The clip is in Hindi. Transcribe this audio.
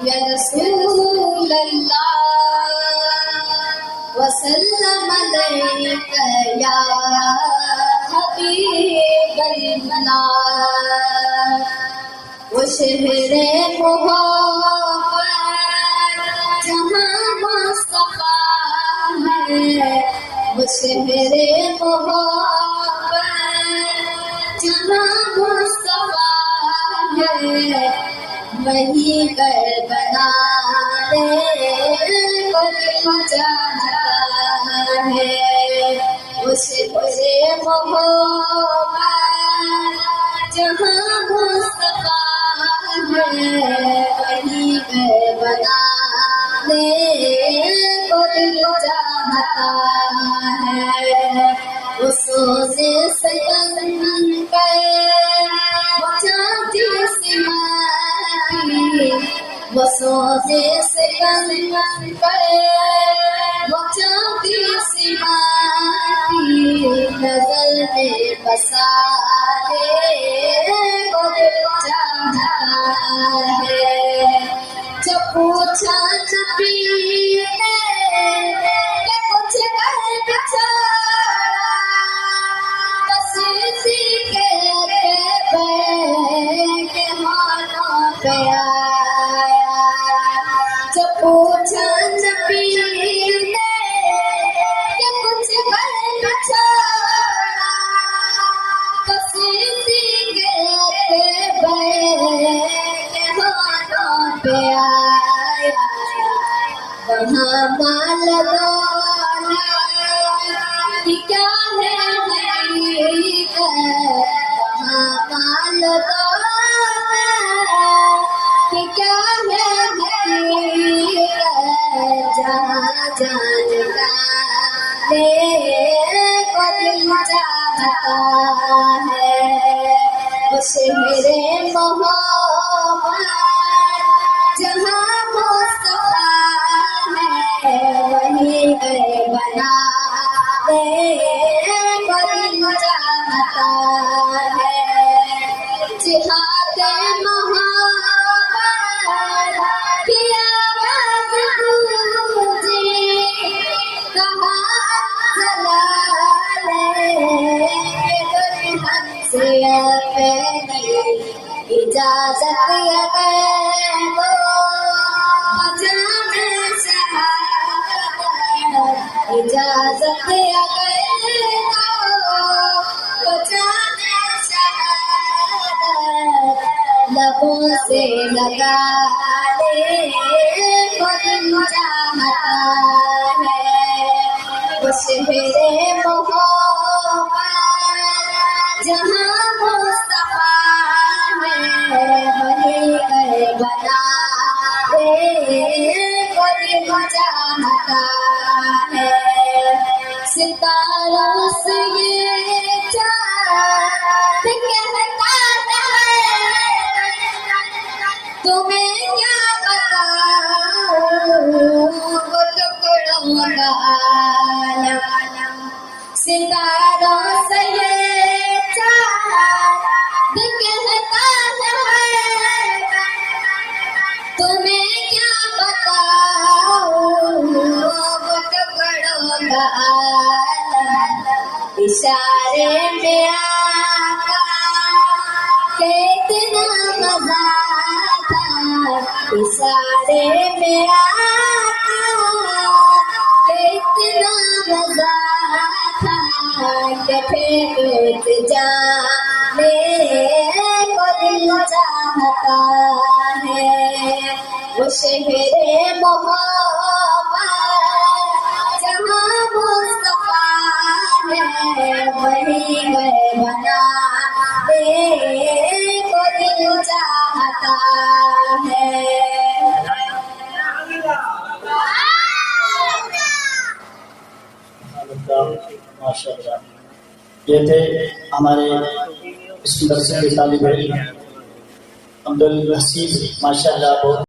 या रसूल अल्लाह वसल्लम अलैका या हबीब अल्लाह। वो शहरे मोहब्बत जहाँ मुस्तफा है, वो शहरे मोहब्बत जहाँ मुस्तफा है, वही करबला रे कोई चाहता है। उस शहरे मोहब्बत जहाँ मुस्तफा है, वही करबला रे कोई चाहता है। उससे सजन कर जाती सिमाती, वसोसे सजन कर जाती सिमाती, नजर में बसा दे कोई चाहता है। जब पूछा नबी ने कि कुछ कर बेचारा, बस इसी के हाथों पे आया। जब पूछा नबी ने कि कुछ कर बेचारा, बस इसी के हाथों पे आया। वहाँ माल दौलत क्या है हकीकत, वहाँ माल दौलत क्या है हकीकत, जहाँ जानता ले कोई चाहता है। उस मेरे मोहब्बत जहाँ मुस्तफा है, वही करबला रे कोई चाहता है। जिहादे मोहब्बत की आवाज़ गूंजी, कहा जलाले के दुल्हन से पहली इजाजत अगर दो, बजाने शहादत इजाजत अगर दो, बजाने शहादत लबों से लगा ले कोई चाहता है। उस शहरे मोहब्बत जहाँ मुस्तफा है, वही करबला रे कोई चाहता है। सितारों से ये चाँद कहता है, तुम्हें क्या बताऊं वो टुकड़ों का आलम। सितारों से ये चाँद कहता है, तुम्हें क्या बताऊं वो टुकड़ों का आलम। इशारे में आका के इतना मजा था, इशारे में आका के इतना मजा था, कि फेंक जाने को दिल चाहता है। वो शहरे मोहब्बत जहाँ मुस्तफा है, वही करबला रे को दिल चाहता है। माशाअल्लाह, ये थे हमारे इस मदरसे के तालिब इल्म अब्दुल हसीब, माशाअल्लाह।